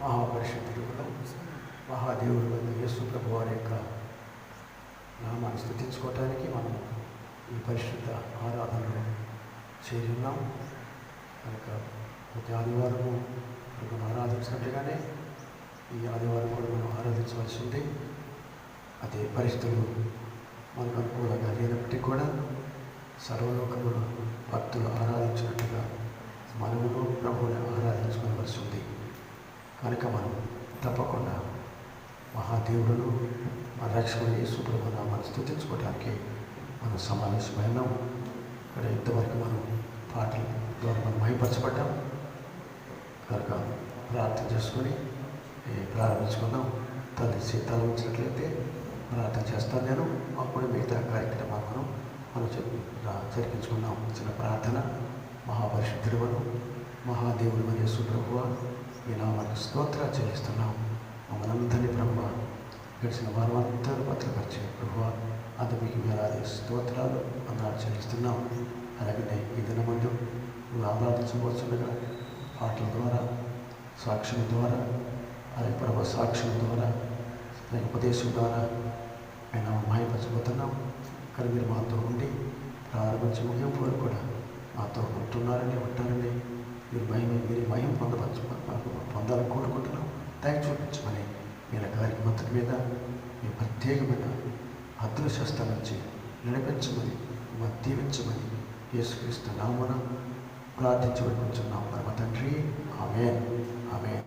మహాపరిశుద్ధుడు మహాదేవుడు యేసు ప్రభు వారి యొక్క నామాన్ని స్తుతించుకోవటానికి మనం ఈ పరిశుద్ధ ఆరాధనలో చేరి ఉన్నాం కనుక ప్రతి ఆదివారము మనం ఆరాధించినట్టుగానే ఈ ఆదివారం కూడా మనం ఆరాధించవలసి ఉంది. అదే పరిస్థితులు మనకు అనుకూలంగా లేనప్పటికీ కూడా సర్వలోకములు భక్తులు ఆరాధించినట్టుగా మనమును ప్రభువుని ఆరాధించుకోవలసి ఉంది. కనుక మనం తప్పకుండా మహాదేవుడును మన రక్షకుడు యేసు ప్రభువును మనం స్తుతించుకోవడానికి మనం సమావేశమైనాం. ఇక్కడ ఇంతవరకు మనం పాటల ద్వారా మనం మహిమపరచబడ్డాం కనుక ప్రార్థన చేసుకొని ప్రారంభించుకున్నాం. తల ఉంచినట్లయితే ప్రార్థన చేస్తాను నేను, అప్పుడు మిగతా కార్యక్రమాలను మనం జరిపించుకున్నాం. చిన్న ప్రార్థన. మహాపరిశుద్ధుడును మహాదేవుడు మరియు యేసు ప్రభువా, ఈ నామానికి స్తోత్రాలు చెల్లిస్తున్నాం. మమ్మల్ని అందరినీ ప్రభువా గడిచిన వారం అంతా భద్రపరిచే ప్రభువా, అంత మీకు వేలాది స్తోత్రాలు అందరూ చెల్లిస్తున్నాం. అలాగే ఈ దినమందు నువ్వు ఆరాధించబోతుండగా పాటల ద్వారా, సాక్ష్యం ద్వారా, అలాగే ప్రభు సాక్ష్యం ద్వారా, ఉపదేశం ద్వారా ఆయన మాయపరచబోతున్నాం. కానీ మీరు మాతో ఉండి ప్రారంభించి ముగింపు కూడా మాతో ఉంటున్నారని ఉంటారని మీరు మహిమ పొందాలని కోరుకుంటున్నాం. దయ చూపించమని మీరు కార్యక్రమం మీద మీ ప్రత్యేకమైన అదృశ్యస్థ నుంచి నడిపించమని దీవించమని యేసుక్రీస్తు నామమున ప్రార్థించి వేడుకుంటున్నాం పరమ తండ్రి. ఆమేన్. ఆమేన్.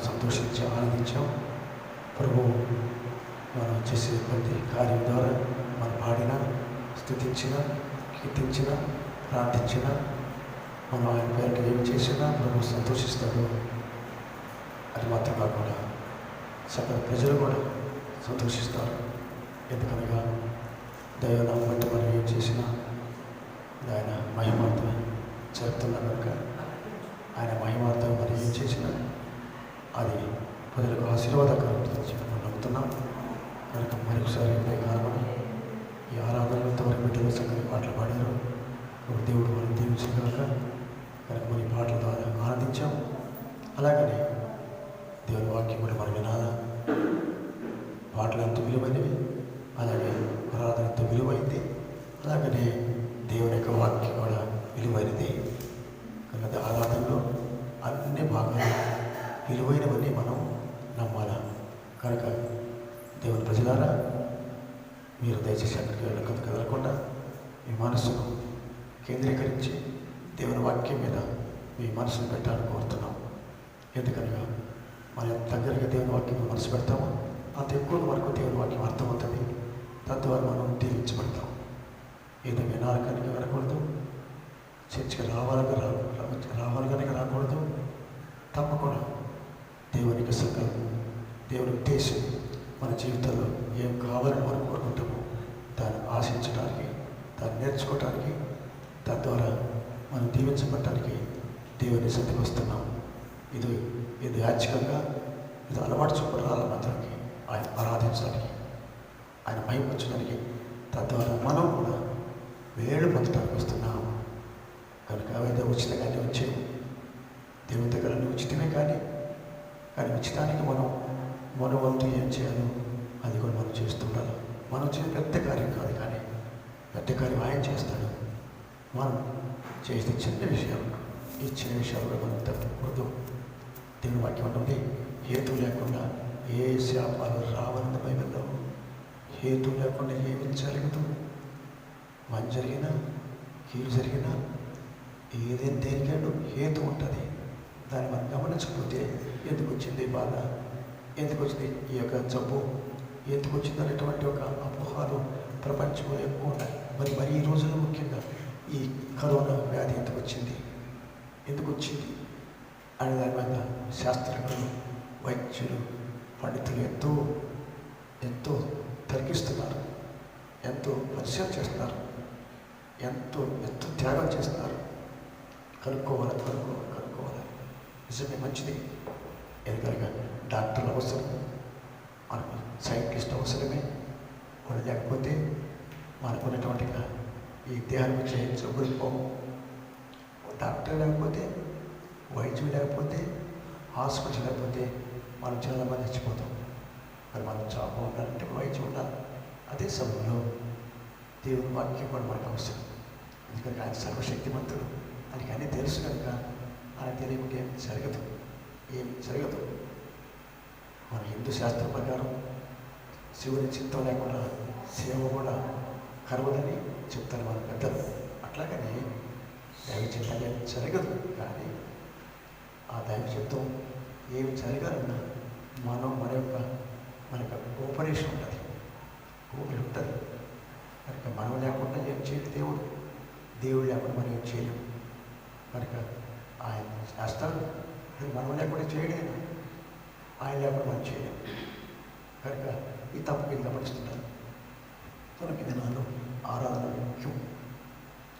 సంతోషించి ఆనందించాం. ప్రభు మనం చేసే ప్రతి కార్యం ద్వారా మనం పాడిన, స్తుతించిన, కీర్తించిన, ప్రార్థించిన, మనం ఆయన పేరుకి ఏమి చేసినా ప్రభు సంతోషిస్తాడు. అది మాత్రం కాకుండా సకల ప్రజలు కూడా సంతోషిస్తారు. ఎందుకనగా దైవనామం బట్టి మనం ఏం చేసినా ఆయన మహిమార్థం జరుగుతున్నా కనుక ఆయన మహిమార్థం మనం ఏం చేసినా అది ప్రజలకు ఆశీర్వాదకరం చెప్పి మనం నమ్ముతున్నాం. కనుక మరొకసారి కారణం ఈ ఆరాధనలతో వారి బిడ్డలు చక్కని పాటలు పాడారు. దేవుడు మనం దీవించగాక. కనుక మన ఈ పాటల ద్వారా ఆనందించాం. అలాగనే దేవుని వాక్యం కూడా మనం వినాలా. పాటలు ఎంతో విలువైనవి, అలాగే ఆరాధన ఎంతో విలువైంది, అలాగనే దేవుని యొక్క వాక్యం కూడా విలువైనది. కనుక ఆరాధనలో అన్ని భాగాలు విలువైనవన్నీ మనం నమ్మాలా. కనుక దేవుని ప్రజలారా, మీరు దయచేసి అక్కడికి కదలకుండా మీ మనసును కేంద్రీకరించి దేవుని వాక్యం మీద మీ మనసును పెట్టాలని కోరుతున్నాం. ఎందుకనగా మనం ఎంత దగ్గరగా దేవుని వాక్యం మనసు పెడతామో అంత ఎక్కువ మనకు దేవుని వాక్యం అర్థమవుతుంది. తద్వారా మనం దీవించబడతాం. ఏదో వినాలి కనుక వినకూడదు, చర్చకి రావాలి కనుక రాకూడదు. తప్పకుండా దేవునికి సంకల్పం, దేవుని ఉద్దేశం మన జీవితంలో ఏం కావాలని మనం కోరుకుంటామో దాన్ని ఆశించడానికి, దాన్ని నేర్చుకోవటానికి, తద్వారా మనం దీవించబడటానికి దేవుని సన్నిధికి వస్తున్నాం. ఇది యాచికంగా ఇది అలవాటు చొప్పున రాళ్ళకి ఆయన ఆరాధించడానికి, ఆయన మహిమపరచడానికి, తద్వారా మనం కూడా వేళ్ళు పొందడానికి వస్తున్నాం. కనుక ఏదో ఉచితంగానే వచ్చాము. దేవుని దగ్గర ఉచితమే కానీ ఉచితానికి మన వంతు ఏం చేయాలో అది కూడా మనం చేస్తుండాలి. మనం చేసే పెద్ద కార్యం కాదు, కానీ పెద్ద కార్యం ఆయన చేస్తాడు. మనం చేసే చిన్న విషయాలు, ఈ చిన్న విషయాలు కూడా మనం తప్పకూడదు. దేవుని వాక్యం ఉంటుంది, హేతు లేకుండా ఏ శాపాలు రావని బైబిల్లో. హేతు లేకుండా ఏమి జరగదు. మంచి జరిగినా కీడు జరిగినా ఏదైనా దేనికైనా హేతు ఉంటుంది. దాన్ని మనం గమనించకపోతే ఎందుకు వచ్చింది బాధ, ఎందుకు వచ్చింది ఈ యొక్క జబ్బు, ఎందుకు వచ్చింది అనేటువంటి ఒక అపోహలు ప్రపంచంలో ఎక్కువ ఉన్నాయి. మరి ఈ రోజుల్లో ముఖ్యంగా ఈ కరోనా వ్యాధి ఎందుకు వచ్చింది అనే దాని మీద శాస్త్రజ్ఞులు, వైద్యులు, పండితులు ఎంతో తర్కిస్తున్నారు, ఎంతో పరిశీలన చేస్తున్నారు, ఎంతో త్యాగం చేస్తున్నారు. కనుక్కోవాలి. నిజమే, మంచిది. ఎందుకనగా డాక్టర్లు అవసరం, మనకు సైంటిస్ట్ అవసరమే. వాళ్ళు లేకపోతే మనకున్నటువంటి ఈ దేహాన్ని వచ్చే జబ్బులు పోవు. డాక్టర్ లేకపోతే, వైద్యులు లేకపోతే, హాస్పిటల్ లేకపోతే మనం చాలామంది చచ్చిపోతాం. మరి మనం చాలా ఉండాలంటే వైద్యం ఉండాలి. అదే సమయంలో దేవుని వాక్యం కూడా మనకు అవసరం. ఎందుకంటే ఆయన సర్వశక్తిమంతుడు, ఆయనకి అన్నీ తెలుసు కనుక ఆయన తెలియక ఏం జరగదు. మన హిందూ శాస్త్రం ప్రకారం శివుని చిత్తం లేకుండా సేవ కూడా కరవదని చెప్తారు మన పెద్దలు. అట్లాగని దైవ చిత్తం ఏం జరగదు, కానీ ఆ దైవ చిత్తం ఏమి జరగాలన్నా మన యొక్క కోఆపరేషన్ ఉంటుంది. కనుక మనం లేకుండా ఏం చేయడు దేవుడు లేకుండా మనం ఏం చేయలేము. కనుక ఆయన చేస్తాడు, మనం లేకుండా చేయలేము, ఆయన లేకుండా మనం చేయలేము. కనుక ఈ తప్పు కింద గమనిస్తున్నారు. మనకి దినాలు ఆరాధన ముఖ్యం.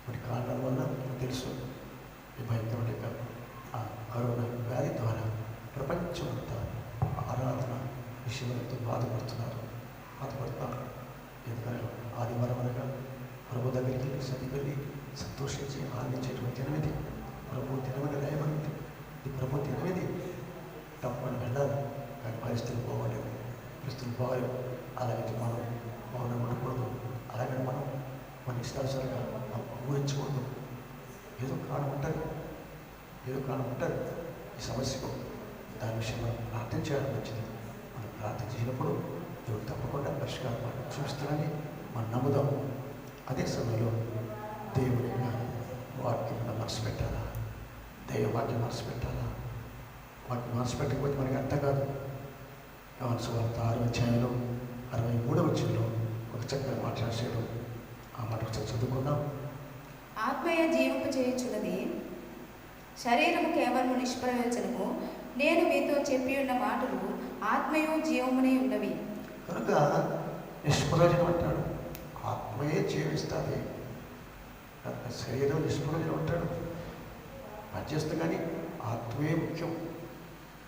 కొన్ని కారణాల వల్ల మనకు తెలుసు, ఈ భయంకరమైన ఆ కరోనా వ్యాధి ద్వారా ప్రపంచం అంతా ఆరాధన విషయంలో బాధపడుతున్నారు. ఎందుకంటే ఆదివారం అనగా ప్రభు దగ్గరికి వెళ్ళి సన్నిధికి వెళ్ళి సంతోషించి ఆనందించేటువంటి దినమిది. ప్రభు దినమని రాయబడింది. ఈ ప్రభు దినమిది తప్పని వెళ్ళాలి, కానీ పరిస్థితులు పోవలేవు. అలాగే మనం మౌనం ఉండకూడదు. అలాగే మనం మన ఇష్టానుసారంగా ఊహించకూడదు. ఏదో కారణం ఉంటుంది. ఈ సమస్యకు దాని విషయం మనం ప్రార్థన చేయడం మంచిది. మనం ప్రార్థన చేసినప్పుడు దేవుడు తప్పకుండా పరిష్కారం మనం చూపిస్తాడని మనం నమ్ముదాం. అదే సమయంలో దేవుని వాక్యం మనసు పెట్టాలా, దైవ వాక్యం మనసు పెట్టాలా. వాటిని మనసు పెట్టకపోతే మనకి అర్థం కాదు. యోహాను సువార్త 6వ అధ్యాయంలో 63వ వచనంలో ఒక చక్కని మాట రాశాడు. ఆ మాట ఒకసారి చదువుకుందాం. ఆత్మయ జీవింప చేయుచున్నది, శరీరము కేవలము నిష్ప్రయోజనము. నేను మీతో చెప్పి ఉన్న మాటలు ఆత్మయు జీవమునే ఉన్నవి. కనుక నిష్ప్రయోజనం అంటాడు, ఆత్మయే జీవిస్తుంది. కనుక శరీరం నిష్ప్రయోజనం అంటాడు, పనిచేస్తుంది, కానీ ఆత్మయే ముఖ్యం.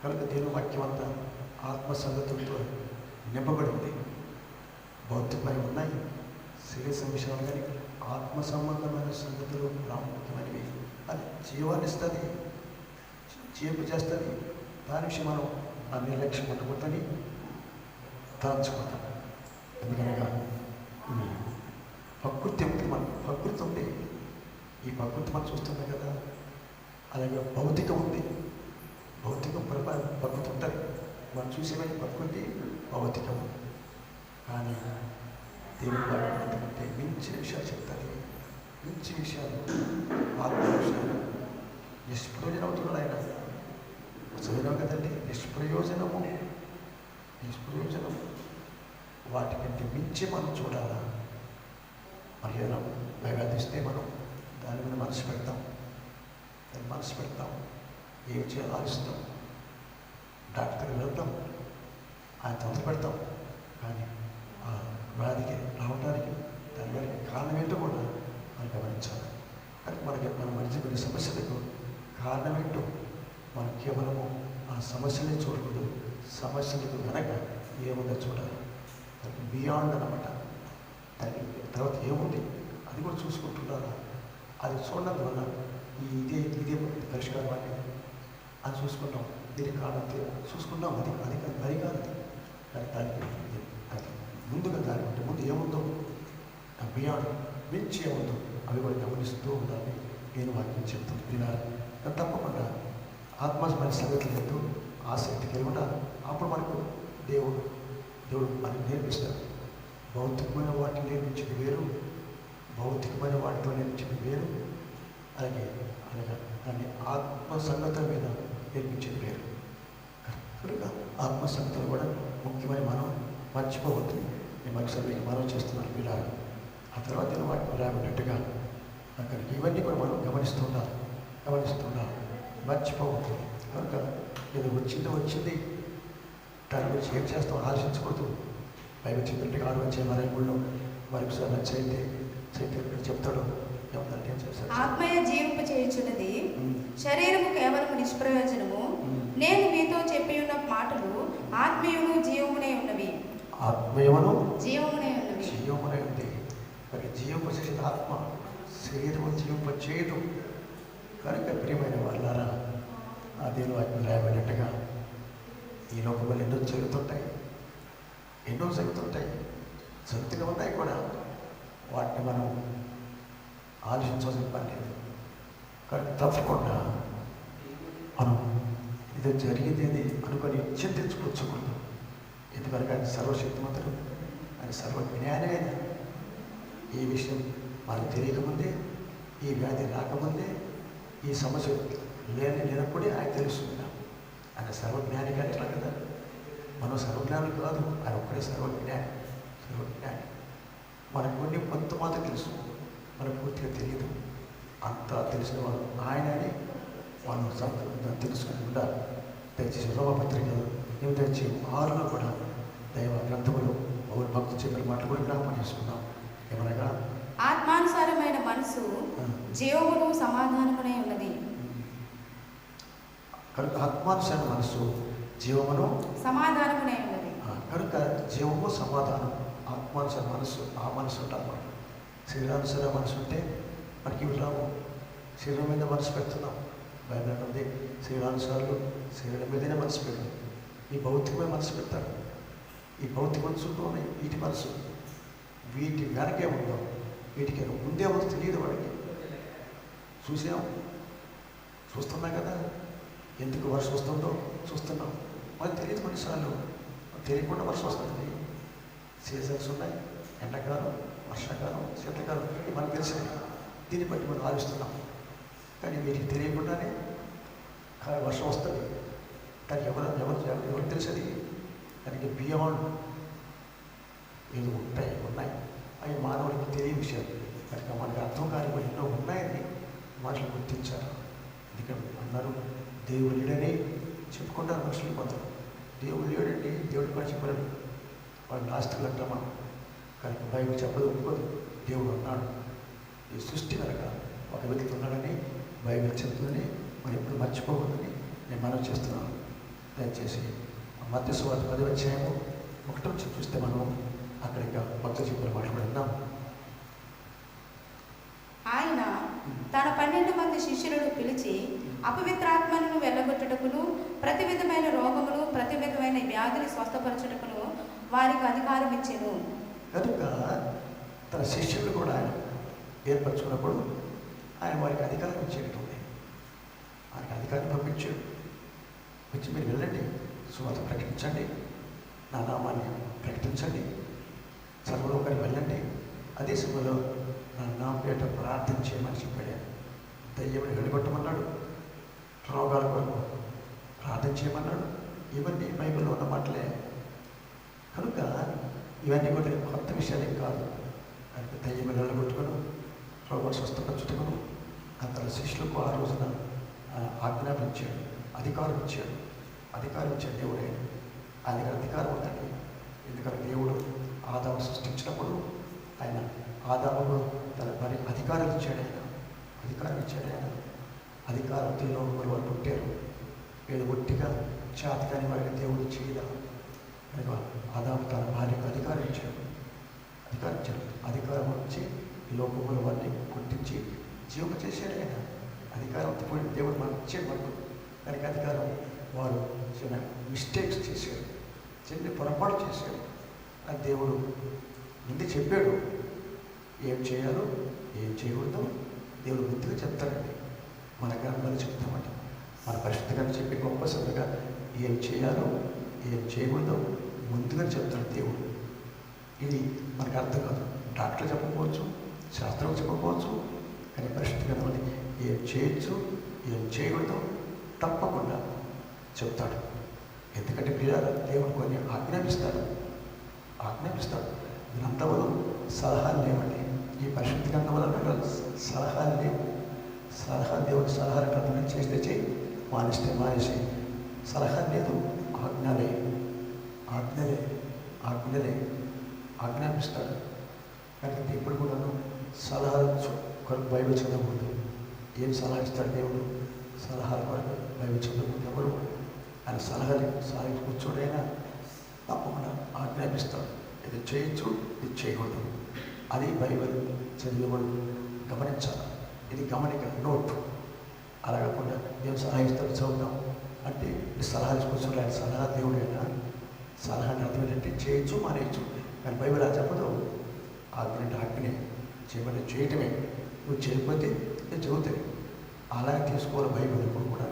కనుక దేవుని వాక్యం అంతా ఆత్మ సంగతులతో నింపబడింది. భౌతికమైన ఉన్నాయి శరీర విషయాలు, కానీ ఆత్మ సంబంధమైన సంగతులు ప్రాముఖ్యమైనవి. అది జీవాన్ని ఇస్తుంది, జీవింపు చేస్తుంది. దాని విషయం మనం ఆ నిర్లక్ష్యం పట్టుకుంటుంది, తలంచుకుంటాం. ఎందుకనగా ప్రకృతి ఉంది, మన ప్రకృతి ఉంది. ఈ ప్రకృతి మనం చూస్తున్నాం కదా. అలాగే భౌతికం ఉంది, భౌతికం ప్రకృతి ఉంటుంది. మనం చూసేవన్నీ ప్రకృతి భౌతికం. కానీ దేవుని వాటికంటే మించిన విషయాలు చెప్తారు. మించి విషయాలు, ఆత్మ విషయాలు. నిష్ప్రయోజనం అవుతున్నాడు ఆయన. చదివినాం కదండి, నిష్ప్రయోజనము. వాటికంటే మించి మనం చూడాలా. మరి ఏదైనా వ్యాధిస్తే మనం దాని మీద మనసు పెడతాం, ఏం చేయాలో ఆలోచిస్తాం, డాక్టర్ దగ్గర వెళ్తాం, ఆయన తొందర పెడతాం. కానీ ఆ వ్యాధికి రావడానికి దాని మీద కారణం ఏంటో కూడా మనం గమనించాలి. కానీ మన మనిషి కొన్ని సమస్యలకు కారణం ఏంటో మనం కేవలము ఆ సమస్యలే చూడకూడదు, సమస్యలకు వెనక ఏముందో చూడాలి. దానికి బియాండ్ అన్నమాట. దానికి తర్వాత ఏముంది అది కూడా చూసుకుంటున్నారా. అది చూడడం వల్ల ఇదే పరిష్కారం అని అది చూసుకున్నాం, దీనికి కారణం చూసుకున్నాం. అది కాదు. కానీ దానికి ముందుగా దానికంటే ముందు ఏముందో, బియాండ్ మించి ఏముందో అవి కూడా గమనిస్తూ ఉండాలి. నేను వాక్యం చెప్తాను వినాలి. తప్పకుండా ఆత్మ సంగతి లేదు, ఆసక్తి కలిగి ఉండాలి. అప్పుడు మనకు దేవుడు మనకు నేర్పిస్తాడు. భౌతికమైన వాటిని నేర్పించింది వేరు, భౌతికమైన వాటితో నేర్పించింది వేరు. అలాగే దాన్ని ఆత్మ సంగతుల మీద నేర్పించింది వేరు. కనుక ఆత్మ సంగతులు కూడా ముఖ్యమైన మనం మర్చిపోవద్దు. నేను మరోసారి మనం చేస్తున్నాను వీళ్ళ. ఆ తర్వాత వాటిని రాబడినట్టుగా అక్కడ ఇవన్నీ కూడా మనం గమనిస్తుండాలి, మర్చిపోవద్దు. కనుక ఏదో వచ్చింది దాని గురించి ఏం చేస్తాం ఆలోచించకూడదు. పైగా చెప్పినట్టుగా 6వ అధ్యాయం 63లో మరొకసారి చైతే చెప్తాడు. ఏమంటే ఏం చేస్తాడు? ఆత్మయ జీవింప చేయుచున్నది, శరీరము కేవలము నిష్ప్రయోజనము. నేను మీతో చెప్పి ఉన్న మాటలు ఆత్మీయును జీవమునే ఉన్నవి. ఆత్మీయమును జీవమునే ఉంది. మరి జీవింప చేసేది ఆత్మ, శరీరము జీవింప చేయదు. కనుక ప్రియమైన వాళ్ళారా, ఆ దేవుని వాక్యం రాయబడినట్టుగా ఈ లోకంలో ఎన్నో జరుగుతుంటాయి, జరుగుతూనే ఉన్నాయి కూడా. వాటిని మనం ఆలోచించాల్సిన పని లేదు. కానీ తప్పకుండా మనం ఇది జరిగింది అనుకొని చింతించుకోవచ్చుకూడదు. ఎందుకనగా ఆయన సర్వశక్తిమంతుడు, ఆయన సర్వజ్ఞానమైన. ఈ విషయం మనకు తెలియకముందే, ఈ వ్యాధి రాకముందే, ఈ సమస్య లేనప్పుడే ఆయన తెలుస్తుంది. ఆయన సర్వజ్ఞాని కానీ ఎట్లా కదా, మనం సర్వజ్ఞానం కాదు, ఆయన ఒక్కడే సర్వజ్ఞాని. మనకు కొన్ని కొంత మాత్రం తెలుసు, మనకు పూర్తిగా తెలియదు. అంతా తెలిసిన వాళ్ళు ఆయన అని మనం తెలుసుకుని ఉండాలి. దయచేసి రోమపత్రిక 8:6లో కూడా దైవ గ్రంథములు భక్తులు చెప్పిన మాటలు కూడా జ్ఞాపకం చేసుకున్నాం. ఏమనగా ఆత్మానుసారమైన మనసు జీవమును సమాధానమునే ఉన్నది. కనుక ఆత్మానుసార మనసు జీవమును సమాధానమునే ఉన్నది. కనుక జీవము సమాధానం, ఆత్మానుసార మనసు, ఆ మనసు ఉండాలన్నమాట. శరీరానుసార మనసు ఉంటే మనకి ఇవి రావు. శరీరం మీద మనసు పెడుతున్నాం. బైబిల్ ఉంది, శరీరానుసారాలు శరీరం మీదనే మనసు పెడతాం. ఈ భౌతికమైన మనసు పెడతాడు. ఈ భౌతిక మనసుతో వీటి మనసు, వీటి వెనకే ఉందో, వీటికి ముందే ఉందో తెలియదు వాడికి. చూస్తున్నాం కదా, ఎందుకు వర్షం వస్తుందో చూస్తున్నాం. మనకు తెలియదు, కొన్నిసార్లు తెలియకుండా వర్షం వస్తుంది. సీజన్స్ ఉన్నాయి, ఎండాకాలం, వర్షాకాలం, శీతాకాలం, మనకు తెలిసింది. దీన్ని బట్టి మనం ఆలోచిస్తున్నాం. కానీ వీటికి తెలియకుండానే వర్షం వస్తుంది, కానీ ఎవరు తెలుసది? దానికి బియాండ్ ఏదో ఉన్నాయి. అవి మానవుడికి తెలియని విషయాలు. కనుక మనకి అర్థం కాని ఎన్నో ఉన్నాయని మనుషులు గుర్తించారు. ఎందుకంటే అన్నారు దేవుడు లేడని చెప్పుకుంటారు మనుషులు కొందరు. దేవుడు లేడండి, దేవుడి కూడా చెప్పలేడు. వాళ్ళు నాస్తికులు అంటాం మనం. కనుక బైబిల్ చెప్పదు, ఒప్పుకోదు. దేవుడు ఉన్నాడు. ఈ సృష్టి కనుక ఒక వ్యక్తి ఉన్నాడని బైబిల్ చెప్తుందని మనం ఎప్పుడు మర్చిపోకూడదని నేను మనవి చేస్తున్నాను. దయచేసి మత్తయి సువార్త 10వ అధ్యాయము 1వ వచనం చూస్తే మనం అక్కడ ఇంకా భక్త చెప్పిన మాట్లాడుతున్నాం. ఆయన తన 12 మంది శిష్యులను పిలిచి అపవిత్రాత్మలను వెళ్ళగొట్టుటకును, ప్రతి విధమైన రోగములు, ప్రతి విధమైన వ్యాధులు స్వస్థపరచుటకును వారికి అధికారం ఇచ్చెను. కనుక తన శిష్యులు కూడా ఆయన ఏర్పరచుకున్నప్పుడు ఆయన వారికి అధికారం ఇచ్చేటటువంటి ఆయనకు అధికారం పంపించాడు. వచ్చి మీరు వెళ్ళండి, సువార్త ప్రకటించండి, నా నామాన్ని ప్రకటించండి, సర్వలోకానికి వెళ్ళండి, అదే సమయంలో నా పేట ప్రార్థన చేయమని చెప్పాడు. దయ్యమని వెళ్ళగొట్టమన్నాడు, రోగాల కొరకు ప్రార్థన చేయమన్నాడు. ఇవన్నీ బైబిల్లో ఉన్న మాటలే. కనుక ఇవన్నీ కూడా కొత్త విషయాలేం కాదు. కనుక దయ్యమని వెళ్ళగొట్టుకును, రోగాలు స్వస్థపరచుటకును తన శిష్యులకు ఆ రోజున ఆజ్ఞాపించాడు, అధికారం ఇచ్చాడు. దేవుడే. ఆయన అధికారం ఉందండి. ఎందుకంటే దేవుడు ఆదాము సృష్టించినప్పుడు ఆయన ఆదాముకు తన మరి అధికారం ఇచ్చాడు. అధికారంతో వారు పుట్టారు. ఏదో ఒట్టిగా చేతకాని వారికి దేవుడు చేయలేదు. కనుక ఆదాము తన భార్యకు అధికారం ఇచ్చాడు. అధికారం వచ్చి ఈ లోకంలో వారిని పుట్టించి జీవన చేశాడు. ఆయన అధికారం దేవుడు మనకు ఇచ్చాడు. మనకు దానికి అధికారం వారు చిన్న మిస్టేక్స్ చేశారు, చిన్న పొరపాటు చేశారు. అది దేవుడు ముందు చెప్పాడు ఏం చేయాలో ఏం చేయకూడదు. దేవుడు ముందుగా చెప్తాడండి. మన గ్రంథాలు చెప్తామంట. మన పరిశుద్ధ గారిని చెప్పి గొప్ప శ్రద్ధగా ఏం చేయాలో ఏం చేయకూడదు ముందుగా చెప్తాడు దేవుడు. ఇది మనకు అర్థం కాదు. డాక్టర్లు చెప్పకపోవచ్చు, శాస్త్రం చెప్పకపోవచ్చు, కానీ పరిశుద్ధ గ్రంథంలో ఏం చేయొచ్చు ఏం చేయకూడదు తప్పకుండా చెప్తాడు. ఎందుకంటే దేవుడు కొన్ని ఆజ్ఞాపిస్తాడు. గ్రంథములు సలహాలు లేవండి. ఈ పరిశుద్ధ గ్రంథములు సలహాలు లేవు. దేవుడు సలహాలు గ్రంథం చేస్తే చేయి, మానేస్తే మానేసి. సలహా లేదు, ఆజ్ఞాపిస్తాడు. కానీ ఇప్పుడు కూడా సలహాలు కొరకు బైబిల్ చదవకూడదు. ఏం సలహా ఇస్తాడు దేవుడు? సలహాల కొరకు బైబిల్ చదవకూడదు. ఎవరు ఆయన సలహాలు కూర్చోడైనా తప్పకుండా ఆజ్ఞాపిస్తాడు. ఇది చేయొచ్చు, ఇది చేయకూడదు. అది బైబిల్ చదివేవాడు గమనించాలి. ఇది గమనిక నోట్. అలా కాకుండా ఏం సలహా ఇస్తాడు చదువుతాం అంటే ఈ సలహాలు కూర్చోడు. ఆయన సలహా దేవుడైనా సలహాని అర్థం ఏంటంటే చేయొచ్చు మానేయచ్చు. కానీ బైబిల్ అలా చెప్పదు. ఆజ్ఞ చేయమని చేయటమే. నువ్వు చేయకపోతే నేను చదువుతాను. అలాగే తీసుకోవాలి బైబిల్ ఇప్పుడు కూడా.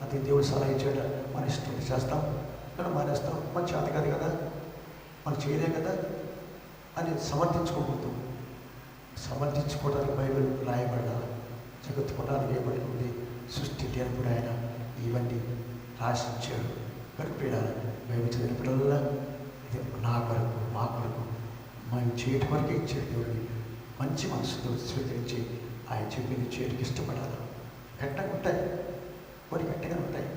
అది దేవుడు సలహా ఇచ్చాడ మన ఇష్టం చేస్తాం, మనం మానేస్తాం. మన చేత కాదు కదా, మనం చేయలేం కదా అని సమర్థించుకోకూడదు. సమర్థించుకోవడానికి బైబిల్ రాయబడ్డ జగత్తు పునాది వేయబడి ఉంది. సృష్టి లేనప్పుడు ఆయన ఇవన్నీ రాసించాడు. గడిపేడా బైబిల్ చదివినప్పుడల్లా ఇది నా కొరకు మా కొరకు మనం చేయటం వరకే ఇచ్చాడు. దేవుడిని మంచి మనసుతో స్వీకరించి ఆయన చెప్పింది చేయడానికి ఇష్టపడాలి. కట్నంగా ఉంటాయి, కొన్ని గట్టిగా ఉంటాయి.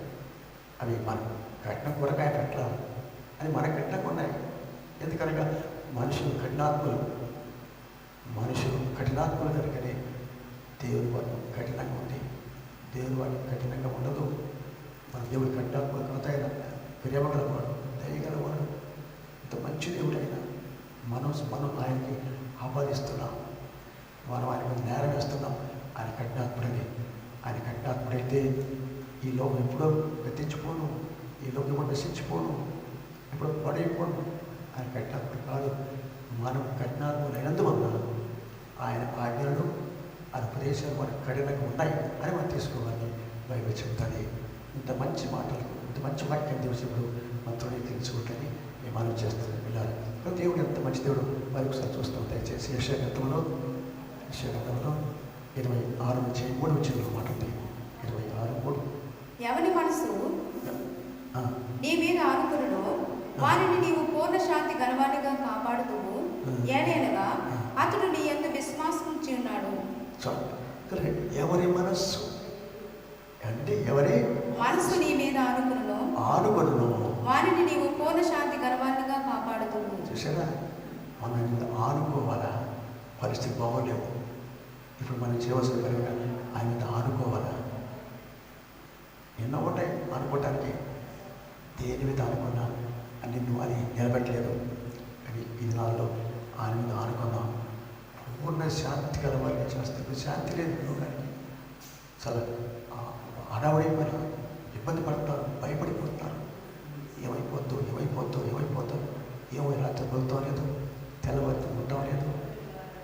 అవి మనం కట్నం కొరకు ఆయన పెట్టాలి. అది మనకు కట్నంగా ఉన్నాయి. ఎందుకనగా మనుషులు కఠినాత్మలు కనుకనే దేవుని వాడు కఠినంగా ఉంది. దేవుని వాడు కఠినంగా ఉండదు. మన దేవుడు కఠినాత్మక ఆయన ప్రేమగలవాడు, దయగలవాడు. ఇంత మంచి దేవుడు ఆయన. మనం ఆయనకి ఆపాదిస్తున్నాం, మనం ఆయన మీద నేరం వేస్తున్నాం. ఆయన కఠినాత్ముడైతే ఈ లోకం ఎప్పుడో గతించిపోను, ఈ లోకం ఎప్పుడు నశించిపోను, ఎప్పుడో పడైపోను. ఆయన కఠినాత్ముడు కాదు. మనం కఠినాత్ములైనందువల్ల ఆయన ఆజ్ఞలు ఆయన ఉపదేశాలు మనకు కఠినంగా ఉన్నాయి అని మనం తీసుకోవాలి. బైబిల్ చెప్తాను. ఇంత మంచి మాటలు, ఇంత మంచి వాక్యం దేవుడు మనతోనే తెలుసుకుంటాని మేము మనం చేస్తాను. వెళ్ళాలి. దేవుడు ఎంత మంచి దేవుడు మరి ఒకసారి చూస్తాం. దయచేసి యెషయా గ్రంథంలో 26 నుంచి 3 వచ్చిన మాట ఉంది. 26:3. ఎవని మనసు నీ మీద ఆనుకును వారిని నీవు పూర్ణ శాంతి గలవానిగా కాపాడుతువు. ఏలైనగా అతడు నీ యందు విశ్వాసం ఉంచి ఉన్నాడు. ఎవరి మనస్సు అంటే ఎవరి మనస్సు నీ మీద ఆనుకును వారిని నీవు పూర్ణ శాంతి గలవానిగా కాపాడుతువు. చూసారా, మనం ఆనుకోవాలా? పరిస్థితి బాగోలేవు. ఇప్పుడు మనం చేయవలసిన పని ఆయన మీద ఆనుకోవాలా? ఎన్నో ఉంటాయి అనుకోవటానికి. దేని మీద అనుకున్నా అని నువ్వు అది నిలబెట్టలేదు. కానీ ఈ నాల్లో ఆయన మీద ఆనుకున్నాం. పూర్ణ శాంతి కలవాలని చేస్తుంది. శాంతి లేదు నువ్వు. కానీ చాలా అడవైపోయిన ఇబ్బంది పడతారు, భయపడిపోతారు. ఏమైపోద్దు ఏమో రాత్రి పొందుతాం లేదు, తెల్లవారి ఉంటాం లేదు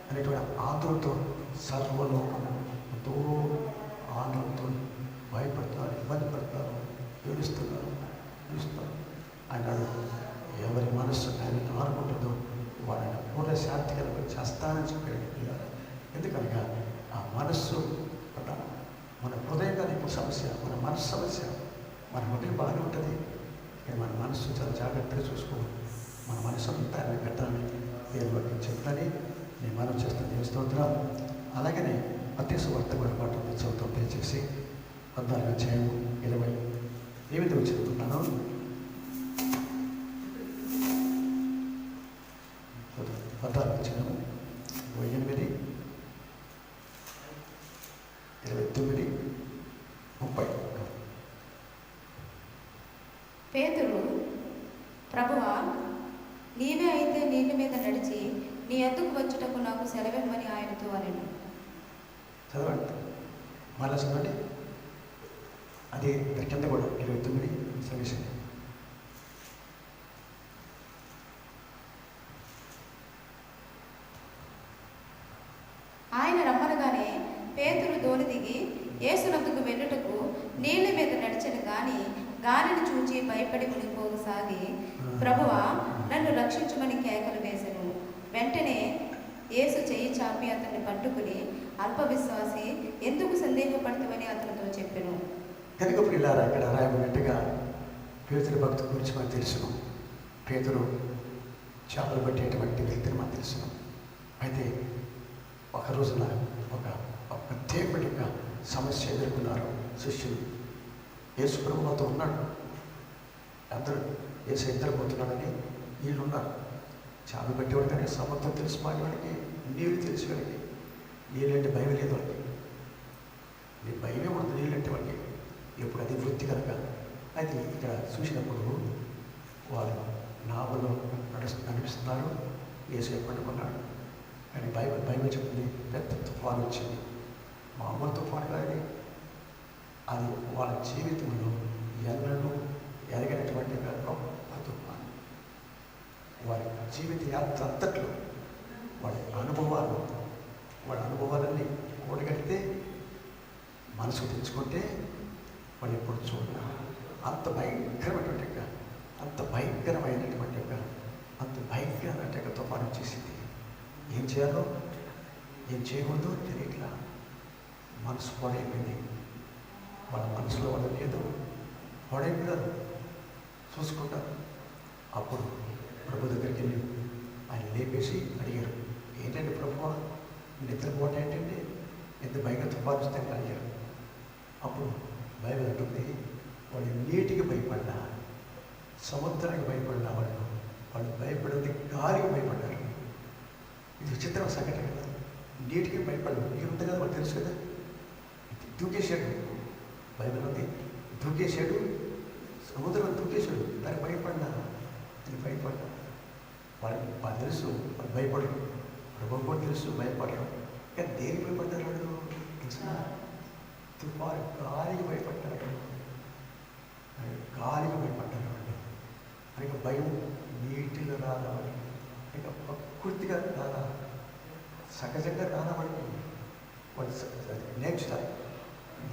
అనేటువంటి ఆందోళనతో సర్వలోకం ఎంతో ఆందోళనతో భయపడతారు, ఇబ్బంది పడతారు, ఏడుస్తున్నారు. ఆయన ఎవరి మనస్సు ఆయన ఆనుకుంటుందో వాళ్ళని పూర్ణ శాంతి కలిపి చేస్తానని చెప్పాడు. ఎందుకనగా ఆ మనస్సు మన హృదయం కానీ ఇప్పుడు సమస్య, మన మనస్సు సమస్య. మన హృదయం బాగానే ఉంటుంది, కానీ మన మనస్సు చాలా జాగ్రత్తగా చూసుకోవాలి. మన మనసు అంతా ఆయన పెట్టాలని నేను బట్టి చెప్తాను. నేను మనం చేస్తాను స్తోత్రం. అలాగనే మత్తయి సువార్త కూడా పాట చదువుతాం. దయచేసి 14:28 చదువుతున్నాను. 14:28, 29, 30. పేతురు, ప్రభువా, నీవే అయితే నీళ్ళ మీద నడిచి నీ ఎద్దుకు వచ్చుటకు నాకు సెలవిమ్మని ఆయనతో అనెను. చదవండి, మళ్ళా చదవండి. అది కింద కూడా 29 సర్వీస్. ఆయన రమ్మనగానే పేతురు దోణి దిగి యేసునొద్దకు వెళ్ళుటకు నీళ్ల మీద నడిచెను. గాని గాలిని చూచి భయపడి మునిగిపోసాగి, ప్రభువా, నన్ను రక్షించమని కేకలు వేసెను. వెంటనే యేసు చెయ్యి చాపి అతన్ని పట్టుకుని, అల్పవిశ్వాసి, ఎందుకు సందేహపడుతువని అతనితో చెప్పెను. కనుక పిల్లారా, ఇక్కడ రాయబడినట్టుగా పేతురు భక్తు గురించి మనకు తెలుసును. పేతురు చేపలు పట్టేటువంటి వ్యక్తిని మనకు తెలుసును. అయితే ఒక రోజున ఒక ప్రత్యేకమైన సమస్య ఎదుర్కొన్నారు శిష్యులు. యేసు ప్రభువుతో ఉన్నాడు, అందరూ యేసు ఎదురుపోతున్నాడని వీళ్ళు ఉన్నారు. చేపలు పట్టేవాడు కానీ సముద్రం తెలుసు వాడికి, నీళ్ళు తెలిసి వాడికి. నీళ్ళంటే భయం లేదు వాడికి, భయమే ఉండదు నీళ్ళంటే వాడికి. ఎప్పుడు అది వృత్తి కనుక. అయితే ఇక్కడ చూసినప్పుడు వాళ్ళు నావలో నడిపిస్తున్నారు. యేసు పట్టుకున్నాడు. కానీ భయం చెప్పింది, పెద్ద తుఫాను వచ్చింది. మామూలు తుఫాను కాదు అది. వాళ్ళ జీవితంలో ఎన్నడూ ఎరగనటువంటి గొప్ప తుఫాను. వారి జీవిత యాత్ర అంతట్లో వాళ్ళ అనుభవాలన్నీ కూడగడితే, మనసుకు తెచ్చుకుంటే వాళ్ళు ఎప్పుడు చూడాలి. అంత భయంకరమైనటువంటి తుఫాను వచ్చేసింది. ఏం చేయాలో ఏం చేయకూడదో తెలియట్లా. మనసు పాడైపోయింది. వాళ్ళ మనసులో వాళ్ళు లేదు, పాడైపోయారు, చూసుకుంటారు. అప్పుడు ప్రభు దగ్గరికి వెళ్ళి ఆయన లేపేసి అడిగారు, ఏంటంటే ప్రభువా, నిద్రపోవటం ఏంటంటే, ఎంత భయంగా తుఫాను వస్తే అడిగారు. అప్పుడు బైబిల్ అంటుంది, వాళ్ళు నీటికి భయపడినా, సముద్రానికి భయపడినా వాళ్ళు భయపడింది గాలికి భయపడ్డారు. ఇది విచిత్రం సంఘటన కదా. నీటికి భయపడలేదు, నీరు ఉంటుంది కదా, వాళ్ళు తెలుసు కదా. దూకేశాడు, బైబిల్ ఉంది, దూకేశాడు, సముద్రం దూకేశాడు. దానికి భయపడినా, ఇది భయపడ్డా. వాళ్ళు తెలుసు, వాళ్ళు భయపడరు. ప్రభు కూడా తెలుసు, భయపడరు. కానీ దేనికి భయపడ్డారు వాళ్ళు? తుఫాను గాలికి భయపడ్డారు. గాలికి భయపడ్డారు వాళ్ళు. అనేక భయం నీటిలో రాదా వాళ్ళకి, ఇక ప్రకృతిగా రాదా, సహజంగా రాదా వాళ్ళకి. వాళ్ళు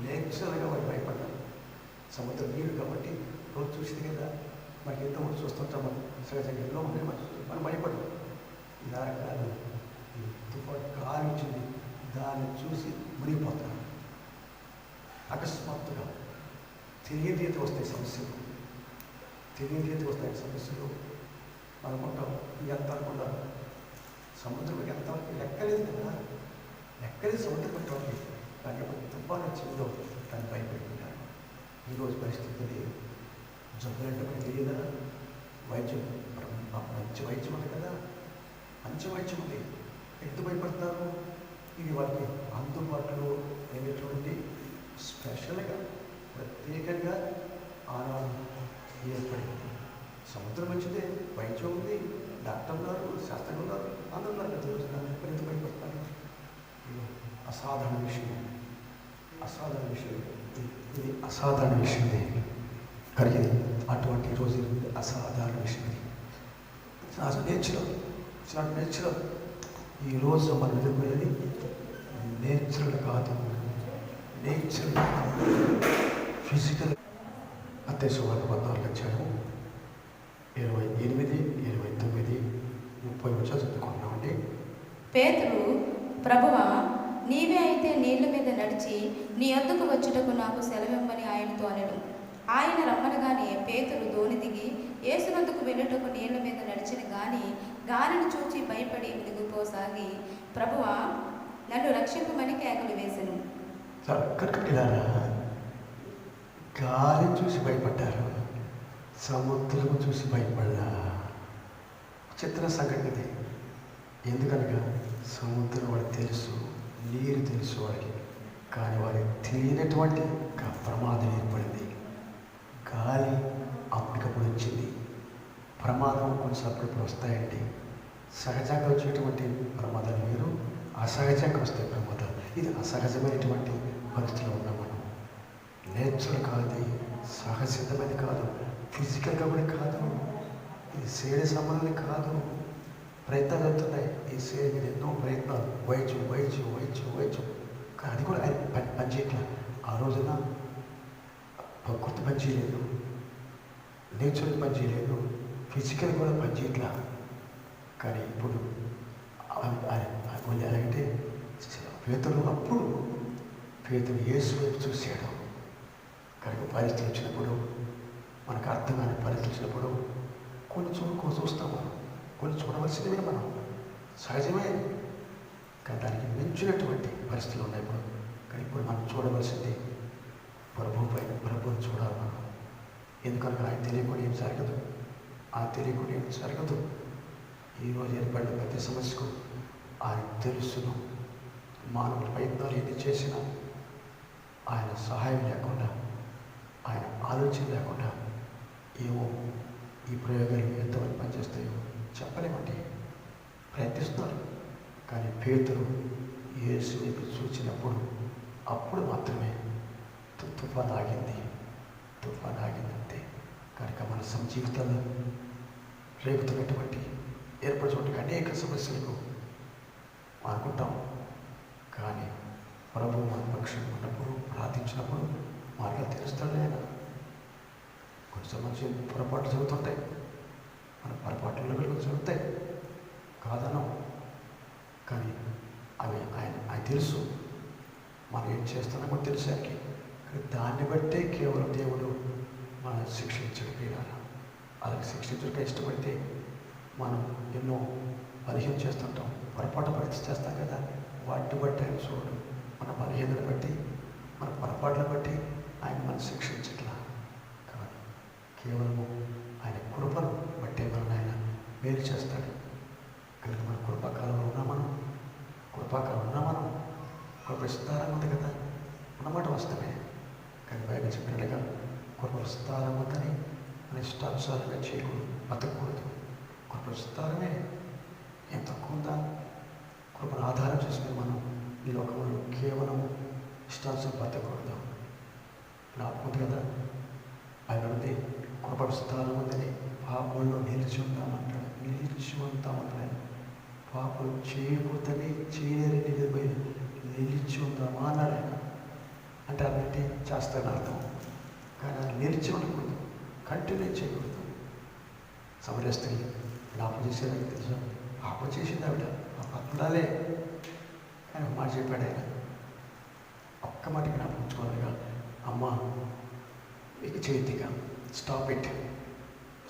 నేచురల్గా వాళ్ళు భయపడ్డారు. సముద్రం నీరు కాబట్టి రోజు చూసింది కదా, మనకి ఎంతో మంది చూస్తుంటాం. మనం సహజంగా ఎన్నో ఉన్నాయి, మనం భయపడ్డాం. ఇలా కాదు, ఈ తుఫాను గాలి వచ్చింది, దాన్ని చూసి మునిగిపోతారు. అకస్మాత్తుగా తెలియదు వస్తాయి సమస్యలు. తెలియదు వస్తాయి సమస్యలు అనుకుంటాం. ఎంత అనుకుంటాం సముద్రం ఎంత లెక్కలేదు కదా, లెక్కలేదు సముద్రం పెట్టాలి. కానీ ఎప్పుడు తుఫాను వచ్చిందో దాన్ని భయపెట్టుకుంటాను. ఈరోజు పరిస్థితి జబ్బులంటే మనకి తెలియదా? వైద్యం మంచి వైద్యం ఉంది కదా, మంచి వైద్యం ఉంది. ఎందుకు భయపడతారు? ఇది వాళ్ళకి అందుబాటులో లేనటువంటి స్పెషల్గా ప్రత్యేకంగా ఆనాడు ఏర్పడింది. సముద్రం మంచిదే, వైద్యం ఉంది, డాక్టర్ ఉన్నారు, శాస్త్రం ఉన్నారు, అందరూ ఉన్నారు కదా. ఈరోజు దాన్ని ఎందుకు భయపడతారు? అసాధారణ విషయం, అసాధారణ విషయం. ఇది అసాధారణ విషయం కలిగింది. అటువంటి రోజు అసాధారణ విషయం. నేచురల్ ఈరోజు మనం ఎదుర్కొనేది నేచురల్ కాదు, నేచురల్ ఫిజికల్. మత్తయి సువార్త 14 28, 29, 30 చదువుకున్నామండి. పేతురు, ప్రభువా, నీవే అయితే నీళ్ల మీద నడిచి నీ వద్దకు వచ్చుటకు నాకు సెలవిమ్మని ఆయనతో అనెను. ఆయన రమ్మనగానే పేతురు దోణి దిగి యేసునొద్దకు వెళ్ళుటకు నీళ్ల మీద నడిచిన గాలిని చూచి భయపడి మునిగిపోసాగి, ప్రభువా, నన్ను రక్షింపమని కేకలు వేసెను. గాలి చూసి భయపడ్డారు, సముద్రం చూసి భయపడ్డా. చిత్ర సంఘటన ఇది. ఎందుకనగా సముద్రం వాడికి తెలుసు, నీరు తెలుసు వాడికి, కానీ వాడికి తెలియనటువంటి ప్రమాదం ఏర్పడింది. గాలి అప్పటికప్పుడు వచ్చింది. ప్రమాదం కొన్నిసార్లు వస్తాయండి. సహజంగా వచ్చేటువంటి ప్రమాదాలు వేరు, అసహజంగా వస్తాయి ప్రమాదాలు. ఇది అసహజమైనటువంటి పరిస్థితిలో ఉన్నాం మనం. నేచురల్ కాదు, సహజమైనది కాదు, ఫిజికల్గా కూడా కాదు, ఇది శరీర సంబంధం కాదు. ప్రయత్నాలు అవుతున్నాయి. ఈ శరీరం మీద ఎన్నో ప్రయత్నాలు, వైద్యం కానీ అది కూడా ఆయన పనిచేయట్లా. ఆ రోజున ప్రకృతి పనిచేయలేదు, నేచురల్ పనిచేయలేదు, ఫిజికల్ కూడా పనిచేయట్లా. కానీ ఇప్పుడు ఎలాగంటే పేతురు యేసు వైపు చూశాడు. కనుక పరిస్థితి వచ్చినప్పుడు, మనకు అర్థం కాని పరిస్థితి వచ్చినప్పుడు కొన్ని చూస్తాము, కొన్ని చూడవలసినవే మనం సహజమే. కానీ దానికి మించినటువంటి పరిస్థితులు ఉన్నాయి ఇప్పుడు. కానీ ఇప్పుడు మనం చూడవలసింది ప్రభువుని చూడాలి మనం. ఎందుకనగా ఆయన తెలియకుండా ఏం జరగదు. ఈరోజు ఏర్పడిన ప్రతి సమస్యకు ఆయన తెలుసును. మానవుల ప్రయత్నాలు ఏది చేసినా ఆయన సహాయం లేకుండా, ఆయన ఆలోచన లేకుండా ఏమో ఈ ప్రయోగాలు ఎంతవరకు పనిచేస్తాయో చెప్పలేమండి. ప్రయత్నిస్తున్నారు. కానీ పేతురు యేసు వైపు చూచినప్పుడు అప్పుడు మాత్రమే తుఫాను ఆగింది అంతే. కనుక మన జీవితాల్లో రేపుతున్నటువంటి ఏర్పడుతున్నటువంటి అనేక సమస్యలకు అనుకుంటాం. కానీ ప్రభు మన పక్షం ఉన్నప్పుడు, ప్రార్థించినప్పుడు మార్గాలు తెలుస్తాడు ఆయన. కొంచెం మంచి పొరపాట్లు జరుగుతుంటాయి, మన పొరపాట్లు జరుగుతాయి కాదనం. కానీ అవి ఆయన తెలుసు, మనం ఏం చేస్తున్నామో తెలుసు ఆయనకి. దాన్ని బట్టే కేవలం దేవుడు మనం శిక్షించడిపోయారు. అలాగే శిక్షించక ఇష్టపడితే మనం ఎన్నో బలహీనం చేస్తుంటాం, పొరపాటు పరిస్థితి చేస్తాం కదా. వాటిని బట్టి ఆయన చూడు, మన బలహీనతను బట్టి, మన పొరపాట్లను బట్టి ఆయన మనం శిక్షించట్లా. కానీ కేవలము ఆయన కృపను బట్టే మనం ఆయన మేలు చేస్తాడు. కనుక మన కృపాకాలంలో ఉన్నా మనం కృప విస్తారం ఉంది కదా అన్నమాట వాస్తవమే. కానీ బైబిల్ చెప్పినట్టుగా కృప విస్తారం ఉందని మన ఇష్టానుసారంగా చేయకూడదు, బతకూడదు. కృప విస్తారమే. ఏం తక్కువ ఉందా? కృపను ఆధారం చేసుకుని మనం ఈ లోకంలో కేవలం ఇష్టానుసారం బతకూడదు. జ్ఞాపకం ఉంది కదా, ఆయన ఉంది కృప విస్తారం ఉందని పాపంలో నిలిచి ఉంటామంటాడు. పాపం చేయకూడదని చేయలేని నిలిచి ఉందామా అన్నాడు ఆయన. అంటే అన్నింటి చేస్తాను అర్థం. కానీ అది నిలిచి ఉండకూడదు, కంటిన్యూ చేయకూడదు. సమర స్త్రీ పాపం చేసేదానికి తెలుసు, పాపం చేసింది ఆవిడ, పత్రాలే. ఆయన మాట చెప్పాడు ఆయన, ఒక్క మాట జ్ఞాపకం ఉంచుకోవాలిగా, అమ్మ మీకు చేతిగా స్టాప్ ఇట్,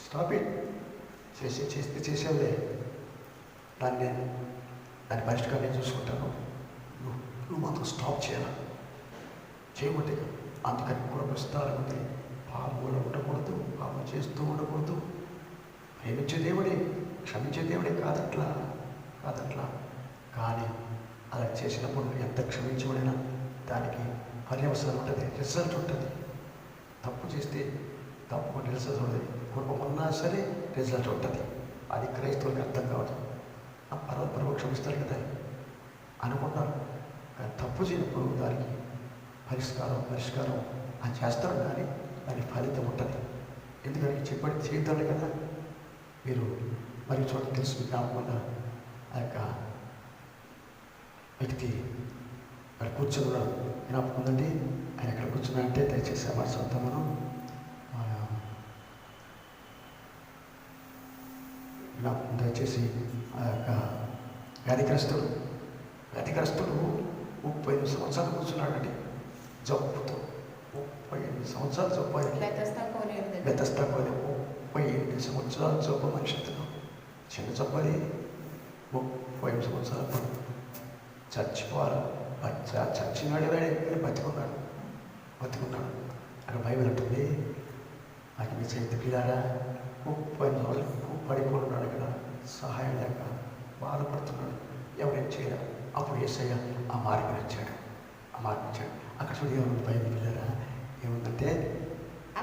స్టాప్ ఇట్. చేసేవులే, దాని పరిష్కారం నేను చూసుకుంటాను. నువ్వు మాత్రం స్టాప్ చేయాలి, చేయమంటే. అందుకని కూడా ప్రస్తుతాలకుంది పాపంలో ఉండకూడదు, పాపం చేస్తూ ఉండకూడదు. ప్రేమించే దేవుడే, క్షమించే దేవుడే, కాదట్లా. కానీ అలా చేసినప్పుడు ఎంత క్షమించబడినా దానికి పర్యవసరం ఉంటుంది, రిజల్ట్ ఉంటుంది. తప్పు చేస్తే తప్పకుండా రిజల్ట్ ఉంటుంది. కుటుంబం ఉన్నా సరే రిజల్ట్ ఉంటుంది. అది క్రైస్తవులకు అర్థం కావదు. పరమ క్షమిస్తారు కదా అనుకుంటారు, కానీ తప్పు చేయనప్పుడు దానికి పరిష్కారం అని చేస్తారు, కానీ దానికి ఫలితం ఉంటుంది. ఎందుకంటే చెప్పండి చేద్దాం కదా. మీరు మరి చోట తెలుసు జ్ఞాపకంగా ఆ యొక్క వ్యక్తి అక్కడ కూర్చొని జ్ఞాపకం ఉందండి. ఆయన ఎక్కడ కూర్చున్నా అంటే దయచేసి మన సొంత మనం జ్ఞాపకం దయచేసి ఆ యొక్క వ్యాధిగ్రస్తుడు 38 సంవత్సరాలు కూర్చున్నాడండి జబ్బుతో. 38 సంవత్సరాలు జబ్బు. బెతస్దా కోలే 38 సంవత్సరాలు జబ్బు మనిషితో. చిన్న జబ్బు అది. 38 సంవత్సరాలు చచ్చిపోవాలి. చచ్చినాడు వాడే బతికున్నాడు. అక్కడ బైబిల్ అంటుంది, నాకు మీ చేతి పిల్లారా 30 సంవత్సరాలు పడిపోతున్నాడు. ఇక్కడ సహాయం లేక బాధపడుతున్నాడు, ఎవరేం చేయలేరు. అప్పుడు యేసయ్య ఆ మార్గం ఇచ్చాడు. అక్కడ చూడు ఏముంది బైబిల్ పిల్లారా, ఏముందంటే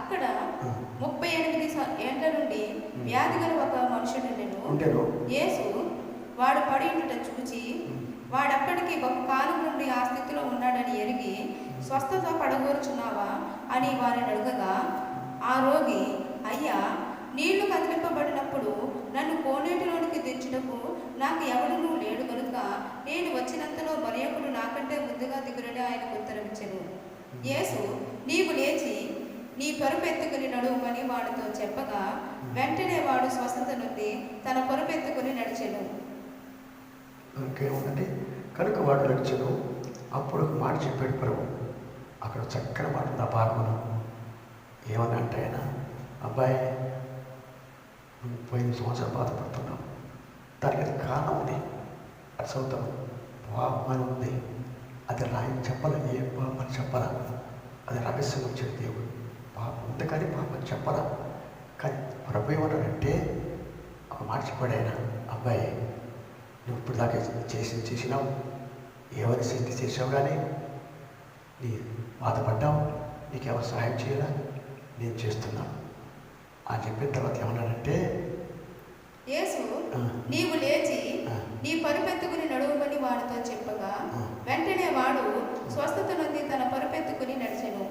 అక్కడ 38 ఏళ్ల నుండి వ్యాధి గల ఒక మనుషుడు యేసు వాడు పడి ఉండుట చూచి, వాడప్పటికి బహుకాలం నుండి ఆ స్థితిలో ఉన్నాడని ఎరిగి, స్వస్థత పడగోరుచున్నావా అని వారిని అడగగా, ఆ రోగి, అయ్యా, నీళ్లు కదిలింపబడినప్పుడు నన్ను కోనేటిలోనికి దించుటకు నాకు ఎవడునూ లేడు కనుక నేను వచ్చినంతలో మరియొకడు నాకంటే ముందుగా దిగురని ఆయనకు ఉత్తరమిచ్చెను. యేసు, నీవు లేచి నీ పరుపెత్తుకుని నడువమని వాడితో చెప్పగా, వెంటనే వాడు స్వస్థత నుండి తన పరుపెత్తుకుని నడిచెను. ఇంకేముందండి, కనుక వాడు నడిచెను. అప్పుడు ఒక మాట చెప్పాడు ప్రభు. అక్కడ చక్కని మాట ఉంది ఆ భాగంలో. ఏమన్నా అంటే ఆయన, అబ్బాయి 35 సంవత్సరాలు బాధపడుతున్నావు, దానికి అది కారణం ఉంది. అది చదువుతాం, పాపం ఉంది. అది రాయని చెప్పాలి, ఏ పాపం చెప్పాలా, అది రహస్యం వచ్చేది దేవుడు. పాపం ఉంది కానీ పాపం చెప్పరా. కానీ ప్రభు ఏమన్నాడంటే ఒక మాట చెప్పాడు ఆయన, అబ్బాయి, నువ్వు ఇప్పుడు దాకా చేసినావు, ఎవరి స్థితి చేసావు, కానీ నీ బాధపడ్డావు, నీకెవరు సహాయం చేయాలా, నేను చేస్తున్నాను అని చెప్పిన తర్వాత ఏమన్నాడంటే, యేసు, నీవు లేచి నీ పరుపెత్తుకుని నడువమని వాడితో చెప్పగా, వెంటనే వాడు స్వస్థత నుండి తన పరుపెత్తుకుని నడిచెను.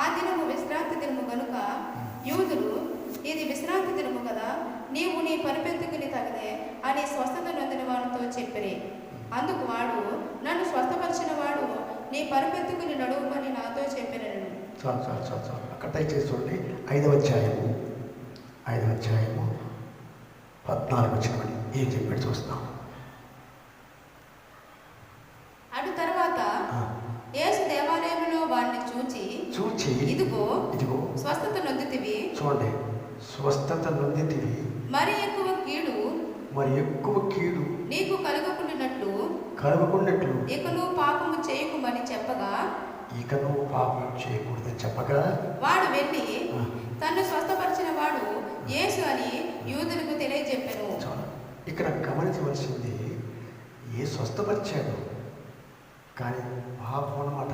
ఆ దినము విశ్రాంతి దినము గనుక యూదులు, ఇది విశ్రాంతి దినము కదా, నీవు నీ పరుపెత్తుకుని తగదే అని స్వస్థత నొందిన వాడితో చెప్పిరి. అందుకు వాడు, నన్ను స్వస్థపరిచిన వాడు నీ పరుపెత్తుకుని నడువమని నాతో చెప్పినను. చాలు అక్కడ దయచేసి చూడండి. 5వ అధ్యాయము 14 వచ్చినమని ఏం చెప్పాడు చూస్తాం. అటు తర్వాత యేసు దేవాలయంలో వారిని చూచి ఇదిగో స్వస్థత నొందితివి. చూడండి, స్వస్థత నొందితివి, మరి ఎక్కువ కీడు నీకు కలుగకుండానట్లు ఇక నువ్వు పాపము చేయకుమని చెప్పగా, వాడు వెళ్ళి తన్ను స్వస్థపరిచిన వాడు యేసు అని యూదులకు తెలియజెప్పెను. ఇక్కడ గమనించవలసింది, ఏ స్వస్థపరిచాడు కానీ పాపం అన్నమాట.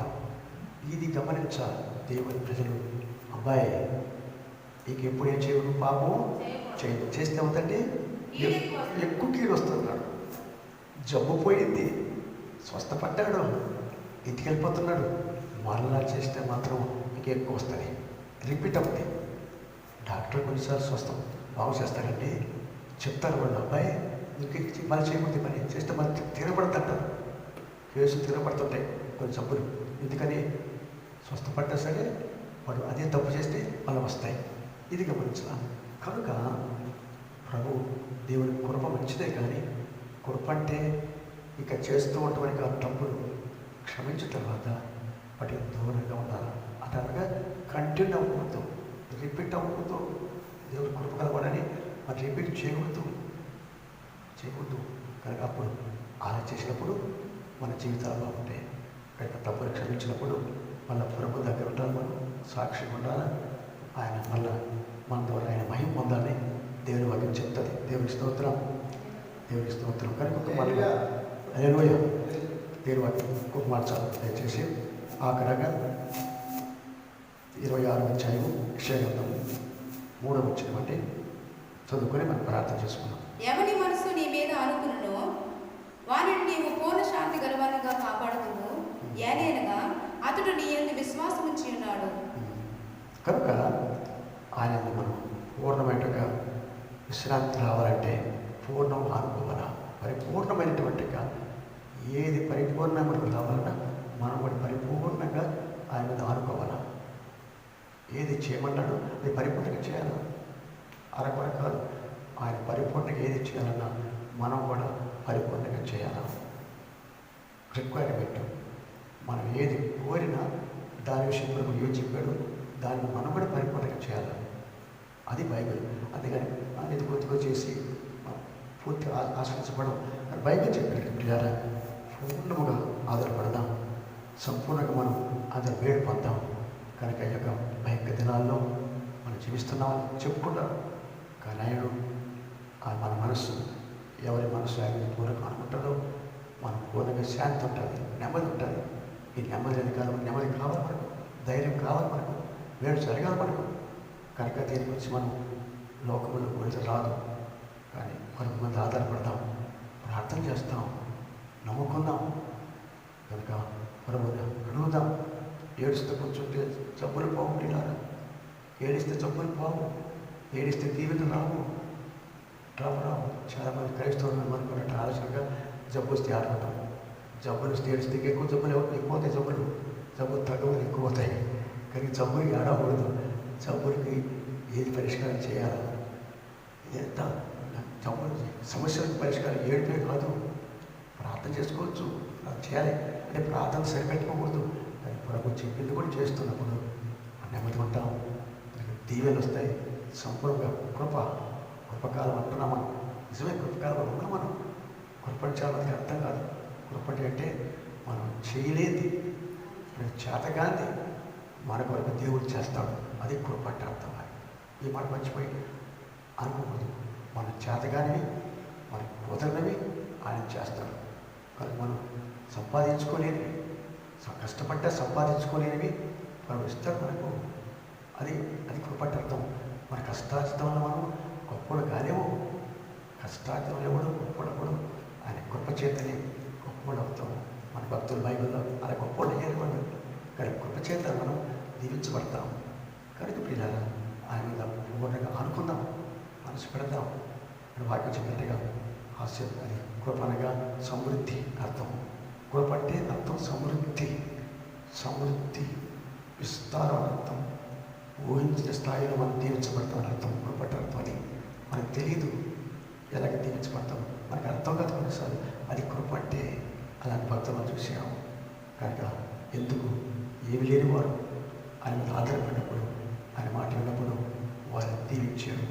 ఇది గమనించాలి దేవుని ప్రజలు. అబ్బాయి, నీకు ఎప్పుడు ఏం చేయడు, పాపం చేయదు. చేస్తే అవుతండి ఎక్కువ కీడు వస్తున్నాడు. జబ్బు పోయింది, స్వస్థపడ్డాడు, ఇంటికి వెళ్ళిపోతున్నాడు. మరలా చేస్తే మాత్రం ఇంకా ఎక్కువ వస్తుంది, రిపీట్ అవుతుంది. డాక్టర్ కొన్నిసార్లు స్వస్థం బాగు చేస్తారండి, చెప్తారు వాళ్ళు, అబ్బాయి నీకు మళ్ళీ చేయకూడదు, పని చేస్తే మళ్ళీ తినబడుతుంటారు. కేసు తినబడుతుంటాయి కొన్ని జబ్బులు. ఎందుకని స్వస్థపడ్డా సరే వాడు అదే తప్పు చేస్తే మళ్ళీ వస్తాయి. ఇది గమనించాలి. కనుక ప్రభు దేవుని కృప మంచిదే, కానీ కృప అంటే ఇక చేస్తూ ఉండడానికి ఆ తప్పులు క్షమించిన తర్వాత వాటికి దూరంగా ఉండాలి. అటనగా కంటిన్యూ అవ్వకూడదు, రిపీట్ అవ్వకూడదు. దేవుడు కృప కలవాలని మరి రిపీట్ చేయకూడదు. కనుక అప్పుడు అలా చేసినప్పుడు మన జీవితాలు బాగుంటాయి. కనుక తప్పులు క్షమించినప్పుడు మళ్ళీ ప్రభు దగ్గర ఉంటారు, మనం సాక్షిగా ఉండాలి. ఆయన మళ్ళీ మన ద్వారా ఆయన మహిమ పొందాలని దేవుని వాక్యం చెప్తుంది. దేవుని స్తోత్రం. కనుక మళ్ళీ హల్లెలూయా. దేవుని వాక్యం ఇంకొక మాట చాలు దయచేసి. ఆఖరగా 26వ అధ్యాయము యెషయా గ్రంథం 3వ వచనం అంటే చదువుకొని మనం ప్రార్థన చేసుకున్నాం. ఎవని మనసు నీ మీద అనుకును వారిని నీవు పూర్ణ శాంతి గలవానిగా కాపాడుతును, ఏలైనగా అతడు నీ యందు విశ్వాసం ఉంచి ఉన్నాడు. కనుక ఆయన మనం పూర్ణమైనట్టుగా విశ్రాంతి రావాలంటే పూర్ణం అనుకోవాలా, పరిపూర్ణమైనటువంటిగా ఏది పరిపూర్ణంగా మనకు రావాలన్నా మనం కూడా పరిపూర్ణంగా ఆయన మీద ఆనుకోవాలా. ఏది చేయమన్నాడో అది పరిపూర్ణంగా చేయాలి, అరకొర కాదు. ఆయన పరిపూర్ణంగా ఏది చేయాలన్నా మనం కూడా పరిపూర్ణంగా చేయాలి. రిక్వైర్మెంట్ మనం ఏది కోరినా దాని విషయంలో ఏం చెప్పాడు దాన్ని మనం కూడా పరిపూర్ణంగా చేయాలి. అది బైబిల్. అందుకని ఇది కొద్దిగా చేసి పూర్తి ఆశ్రయించబడం అని బైబిల్ చెప్పాడు. ప్రియారా, పూర్ణముగా ఆధారపడదాం, సంపూర్ణంగా మనం అందరు వేడి పొందాం. కనుక ఈ యొక్క భయంకర దినాల్లో మనం జీవిస్తున్నామని చెప్పుకుంటాం. కానీ ఆయన మన మనస్సు ఎవరి మనసు ఆయన పూర్ణంగా అనుకుంటుందో మనకు పూర్ణంగా శాంతి ఉంటుంది, నెమ్మది ఉంటుంది. ఈ నెమ్మది కాలం నెమ్మది కావాలి మనకు, ధైర్యం కావాలి మనకు, వేడు జరగాలి మనకు. కనుక దీని గురించి మనం లోకంలో వెళ్తే రాదు. కానీ కొంతమంది ఆధారపడదాం, ప్రార్థన చేస్తాం, నమ్ముకుందాం. కనుక ప్రభువుని అడుగుదాం. ఏడుస్తే కూర్చుంటే జబ్బులు పోగుంటున్నారు, ఏడిస్తే జబ్బులు పోవు, ఏడిస్తే దీవెలు రావు. చాలామంది క్రైస్తవులు అనుకున్నట్టు ఆలోచనగా జబ్బు వస్తే ఆడుకుంటాం. జబ్బులు వస్తే ఏడిస్తే ఎక్కువ జబ్బులు ఎక్కువ అవుతాయి, జబ్బులు తగ్గవులు ఎక్కువ అవుతాయి. కానీ జబ్బులకి ఆడకూడదు. జబ్బులకి ఏది పరిష్కారం చేయాలి, ఎంత జబ్బులు సమస్యలకు పరిష్కారం ఏడిపే కాదు, ప్రార్థన చేసుకోవచ్చు. అది చేయాలి అంటే ప్రార్థన సరిపెట్టుకోకూడదు. కానీ ప్రభు చెప్పింది కూడా చేస్తున్నప్పుడు నెమ్మది ఉంటాం, దీవెలు వస్తాయి. సంపూర్ణంగా కృపకాలం అంటున్నాం మనం. నిజమే, కృపకాలం ఉన్నాం మనం. కృపని చాలా మందికి అర్థం కాదు. కృపటి అంటే మనం చేయలేది, చేతగాంది మన కొరకు దేవుడు చేస్తాడు. అది కృప అంటే అర్థం. ఈ మాట మర్చిపోయి అనుకోకూడదు. మనం చేతగానివి, మన కుదరనివి ఆయన చేస్తాడు. కానీ మనం సంపాదించుకోలేనివి, కష్టపడ్డా సంపాదించుకోలేనివి మనం ఇస్తాడు మనకు. అది కృప అంటే అర్థం. మన కష్టార్జితంలో మనం గొప్పడు కాలేము, కష్టార్జితం ఎవడు గొప్పడప్పుడు ఆయన కృప చేతనే గొప్పడు అవుతాం. మన భక్తులు బైబిల్లో అలా గొప్పడు అయ్యారు వాళ్ళు. కానీ కృప చేత మనం దీవించబడతాం. కనుక ప్రియులారా, ఆయన మీద పూర్ణంగా అనుకుందాం, మనసు పెడదాం. వాక్యం చెప్పినట్టుగా అది కృప అనగా సమృద్ధి అర్థం. కృప అంటే అర్థం సమృద్ధి విస్తారం అర్థం. ఊహించిన స్థాయిలో మనం దీవించబడతాం అర్థం. కృప అంటే అర్థం. అది మనకు తెలియదు ఎలాగ దీవించబడతాం, మనకు అర్థం కాదు కొన్నిసార్లు. అది కృప అంటే అలాంటి భక్తులను చూసాము. కనుక ఎందుకు ఏమి లేని వారు ఆయన మీద ఆధారపడినప్పుడు, ఆయన మాట విన్నప్పుడు వారిని దీవించారు.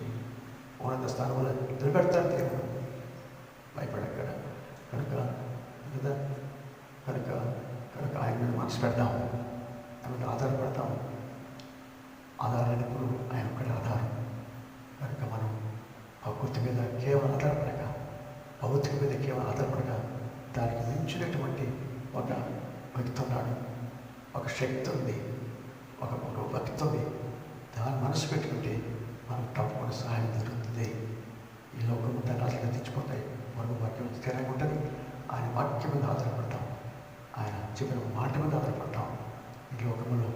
ఉన్నత స్థానంలో నిలబెడతారు దేవుడు, భయపడక్కడ. కనుక ఆయన మీద మనసు పెడదాం, ఆయన మీద ఆధారపడతాం. ఆధారమైనప్పుడు ఆయన ఒక్కడే ఆధారం. కనుక మనం ప్రకృతి మీద కేవలం ఆధారపడక, భౌతిక మీద కేవలం ఆధారపడక, దానికి మించినటువంటి ఒక వ్యక్తి ఉన్నాడు, ఒక శక్తి ఉంది, ఒక భక్తి ఉంది. దాన్ని మనసు పెట్టుకుంటే మనకు తప్పకుండా సహాయం జరుగుతుంది. ఈ లోకం దాన్ని అసలు తెచ్చిపోతాయి. మరొక వాక్యం స్థిరంగా ఉంటుంది. ఆయన వాక్యం మీద ఆధారపడతాం, ఆయన చెప్పిన మాట మీద ఆధారపడతాం. ఈ లోకంలో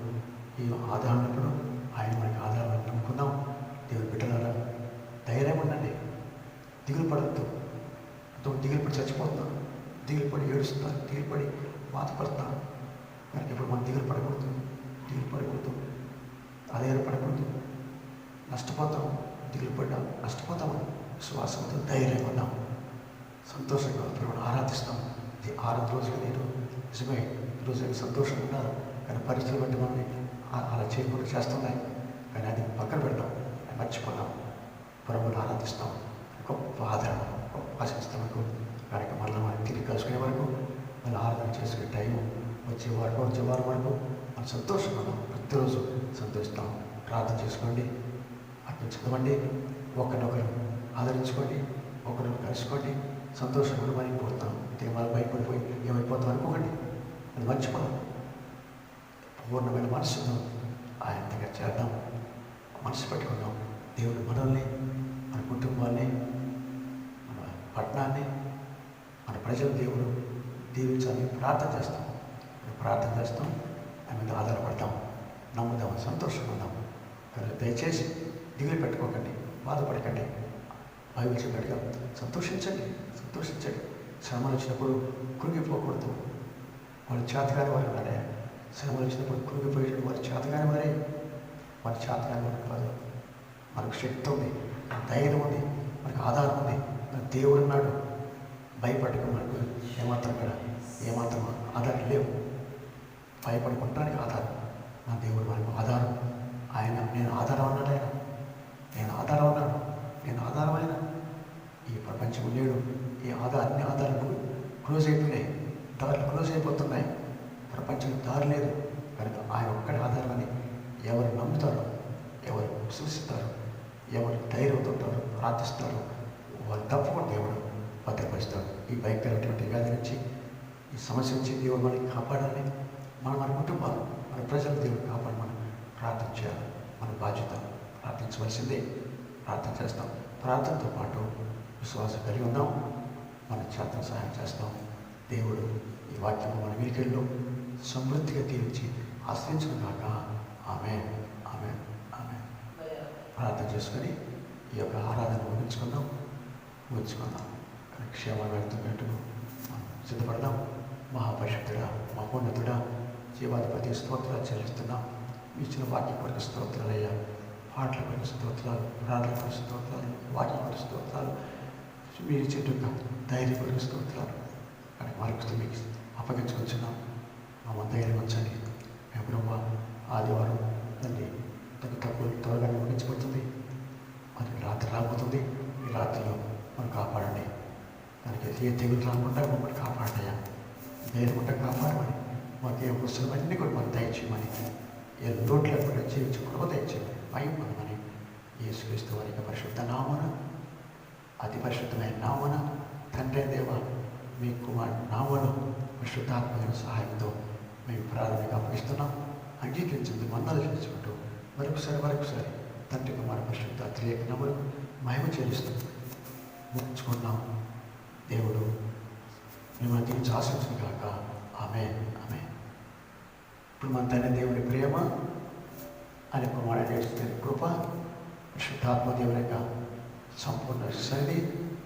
ఈ ఆధారపడినప్పుడు ఆయన మనకి ఆధారాన్ని నమ్ముకుందాం. దేవుని బిడ్డలారా, ధైర్యం ఉండండి, దిగులు పడద్దు. దిగులు పడి చచ్చిపోతున్నాను, దిగులు పడి ఏడుస్తున్నాను, దిగులు పడి బాధపడుతున్నాను. కనుక ఇప్పుడు మనం దిగులు పడకూడదు, అధైర్యపడకూడదు. నష్టపోతాం, దిగులు పడ్డా నష్టపోతామని విశ్వాసంతో ధైర్యంగా ఉన్నాం, సంతోషంగా ప్రభువుని ఆరాధిస్తాం. ఇది 6వ రోజుగా నేను నిజమే ఈరోజు సంతోషంగా ఉన్నారు. కానీ పరిస్థితులు బట్టి మనల్ని అలా చేయకుండా చేస్తున్నాయి. కానీ అది పక్కన పెడతాం, మర్చిపోతాం. ప్రభువుని ఆరాధిస్తాం. గొప్ప ఆదరణ, గొప్ప ఆశిస్తాం వరకు కార్యక్రమాల్లో మనం తిరిగి కలుసుకునే వరకు మళ్ళీ ఆరాధన చేసుకునే టైం వచ్చే వారం వరకు మనం సంతోషంగా ఉన్నాం. ప్రతిరోజు సంతోషిస్తాం. ప్రార్థన చేసుకోండి, అట్లా చదవండి, ఒకరినొకరు ఆదరించుకోండి, ఒకరినొకరు కలుసుకోండి, సంతోషంగా ఉండమని కోరుతాం. ఇంతే మళ్ళీ భయపడిపోయి ఏమైపోతాం అనుకోకండి, అది మర్చిపోదాం. పూర్ణమైన మనసుతో ఆయన దగ్గర చేద్దాం. మనసు పెట్టుకుందాం. దేవుడు మనల్ని, మన కుటుంబాన్ని, మన పట్టణాన్ని, మన ప్రజల దేవుడు దీవించాలని ప్రార్థన చేస్తాం. ఆయన మీద ఆధారపడతాం, నమ్ముదాం, సంతోషంగా ఉందాం. దయచేసి దిగులు పెట్టుకోకండి, బాధపడకండి. బైబిల్ చెప్పినట్టుగా సంతోషించండి. శ్రమలు వచ్చినప్పుడు కృంగిపోకూడదు. వాళ్ళు చేతగాని వారు ఉన్నారే, శ్రమలు వచ్చినప్పుడు కృంగిపోయేటప్పుడు వారు చేతగాని వారే. వారి చేతగాని వారు కాదు. మనకు శక్తి ఉంది, ధైర్యం ఉంది, మనకు ఆధారం ఉంది, మన దేవుడు ఉన్నాడు. భయపడక మనకు ఏమాత్రం ఆధారం లేవు. భయపడుకుంటానికి ఆధారం నా దేవుడు మనకు ఆధారం. ఆయన నేను ఆధారం అన్నాడు. నేను ఆధారమైన ఈ ప్రపంచం లేడు. అన్ని ఆధారాలు క్లోజ్ అయిపోయినాయి, దారులు క్లోజ్ అయిపోతున్నాయి. ప్రపంచం దారి లేదు కనుక ఆయన ఒక్కడి ఆధారమని ఎవరు నమ్ముతారో, ఎవరు విశ్వసిస్తారో, ఎవరు ధైర్యంతో ప్రార్థిస్తారో వాళ్ళు తప్పకుండా దేవుడు భద్రపరుస్తాడు. ఈ భయంకరమైనటువంటి వ్యాధి నుంచి, ఈ సమస్య నుంచి దేవుడు మనకి కాపాడాలి. మన కుటుంబాలు, మన ప్రజలు దేవుడు కాపాడమని ప్రార్థన చేయాలి. మన బాధ్యత. ప్రార్థించవలసిందే. ప్రార్థన చేస్తాం. ప్రార్థనతో పాటు విశ్వాసం కలిగి ఉన్నాం. మన చేత సహాయం చేస్తాం. దేవుడు ఈ వాక్యం మన వినికిడిలో సమృద్ధిగా తీర్చి ఆశ్రయించడం కాక. ఆమేన్. ప్రార్థన చేసుకొని ఈ యొక్క ఆరాధన ముగించుకుందాం. క్షేమ వెళ్తున్నట్టు మనం సిద్ధపడదాం. మహాపరిషుద్ధుడా, మహోన్నతుడా, జీవాధిపతి స్తోత్రాలు చెల్లిస్తున్నాం. ఇచ్చిన వాక్యం కొరకు స్తోత్రాలయ్యా. పాటల కొరకు స్తోత్రాలు, ప్రార్థన కొరకు స్తోత్రాలు, వాక్యం కొరకు స్తోత్రాలు, మీరు చెట్టుగా ధైర్యం కొరకు స్తోత్రాలు. కానీ మరొకటి మీకు అప్పగించుకొచ్చున్నాం. మమ్మల్ని ధైర్యం ఉంచండి. మేము బ్రహ్మ ఆదివారం తండ్రి తక్కువ త్వరగానే ముగించబడుతుంది. మనకి రాత్రి రాబోతుంది. ఈ రాత్రిలో మనం కాపాడండి. దానికి ఏ తెగులు రాకుండా మమ్మల్ని కాపాడయ్యా. ధైర్యం ఉంటే కాపాడమని, మాకు ఏ వస్తువులన్నీ కూడా మనం దయచేయమని, ఏ లోటు లేకుండా జీవించకుండా దయచేయమని, భయం పొందమని యేసుక్రీస్తు వారి యొక్క పరిశుద్ధ నామన, అతి పరిశుద్ధమైన నామన, తండ్రి దేవ మీ కుమారుడు నామను పరిశుద్ధాత్మక సహాయంతో మేము ప్రారంభంగా అప్పగిస్తున్నాం. అంగీకరించింది వందలు చేసుకుంటూ మరొకసారి తండ్రి కుమార పరిశుద్ధ త్రియేక నామమునకు మహిమ చెల్లిస్తూ ముగించుకున్నాం. దేవుడు మిమ్మల్ని దీనికి ఆశించును కాక. ఆమేన్. ఇప్పుడు మన తండ్రి దేవుని ప్రేమ, ఆయన కుమారుడు యేసు కృప, పరిశుద్ధాత్మ దేవుని యొక్క సంపూర్ణ సన్నిధి,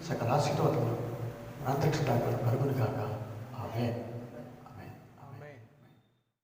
సకల ఆశీర్వాదములు అంతరిక్ష కలుగును కాక. ఆమేన్.